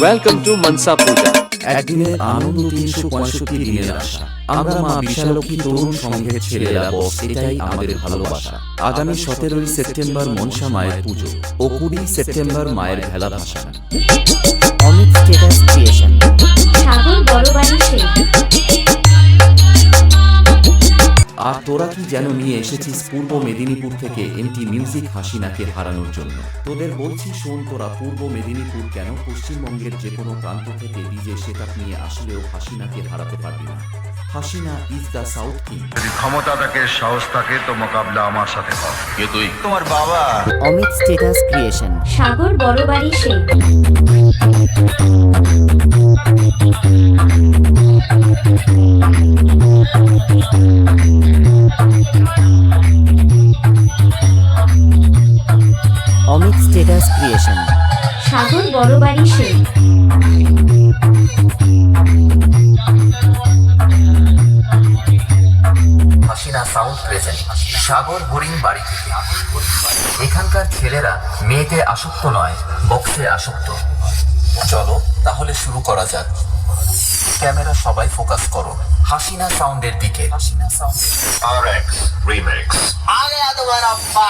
Welcome to Mansa Puja. একদিনের আনন্দ ৩৬৫ দিনের আশা। আমরা মা বিশালক্ষী তরুণ সংঘের ছেলেরা বস, এটাই আমাদের ভালোবাসা। আগামী ১৭ই সেপ্টেম্বর মনসা মায়ের পুজো ও ২০ সেপ্টেম্বর মায়ের ভেলা ভাসান। Amit status creation. সাগর বড়বাড়ি শেখ। আর তোরা কি যেন নিয়ে এসেছিস পূর্ব মেদিনীপুর থেকে এমটি মিউজিক হাসিনাকে হারানোর জন্য। তোদের বলছি শোন, তোরা পূর্ব মেদিনীপুর কেন, পশ্চিমবঙ্গের যে কোনো প্রান্ত থেকে ডিজে সেটআপ নিয়ে আসলেও হাসিনাকে হারাতে পারবি না। Hasina is the south king. যদি ক্ষমতা থাকে, সাহস থাকে, তো মোকাবিলা আমার সাথে কর। কে তুই? তোমার বাবা। Amit status creation. Sagar Barabari Sheikh. Amit status creation. Sagar Barabari Sheikh. Hasina sound present Sagar হরিণ বাড়ি থেকে। এখানকার ছেলেরা মেয়েতে আসক্ত নয়, বক্সে আসক্ত। চলো তাহলে শুরু করা যাক। ক্যামেরা সবাই ফোকাস করো হাসিনা সাউন্ডের দিকে। Hasina sound RX Remix। আগে তোমার আব্বা